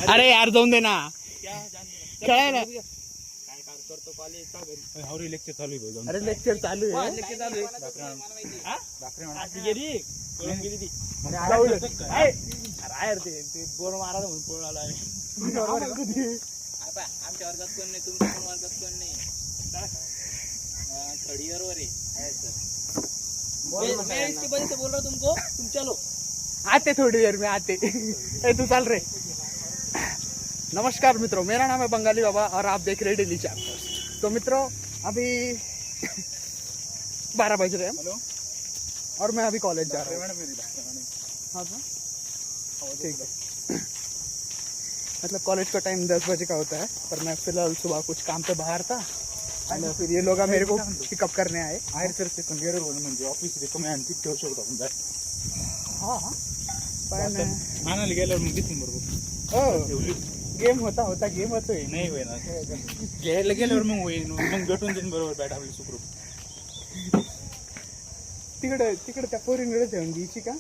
अरे यार जाऊन दे ना खेळायला. लेक्चर चालू आहे. अरे लेक्चर चालू आहे. बोर मारा म्हणून पळून आला. आमच्या वर्गात कोण नाही, तुमच्या पण वर्गात कोण नाही. थर्ड इयर वर है सर. मैं इसकी वजह से बोल रहा हूँ तुमको, तुम चलो आते थोड़ी देर में आते. तू चल रहे. नमस्कार मित्रों, मेरा नाम है बंगाली बाबा और आप देख रहे डेली चैप्टर्स. तो मित्रों अभी 12 बज रहे हैं और मैं अभी कॉलेज जा रहा हूँ. हाँ ठीक है. मतलब कॉलेज का टाइम 10 बजे का होता है, पर मैं फिलहाल सुबह कुछ काम पे बाहर था आणि फिर ये लोग मेरे को पिकअप करने आए. आहे सर सेकंड इयर म्हणजे ऑफिस रिकमे आणखी ठेवू शकतो आपण जाय. हाँ पण आणायला गेल्यावर मग दिसून बरोबर हो गेम होता गेम होतोय. नाही होईना घ्यायला गेल्यावर मग होईन, मग भेटून जाईन बरोबर बॅट आपली सुखरूप. तिकडे त्या पोरींकडे ठेवून घ्यायची का?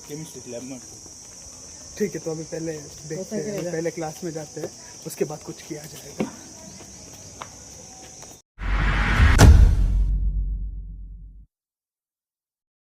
केमिस्ट्री लैब में. ठीक है, तो अभी पहले देखते हैं, पहले क्लास में जाते हैं, उसके बाद कुछ किया जाएगा.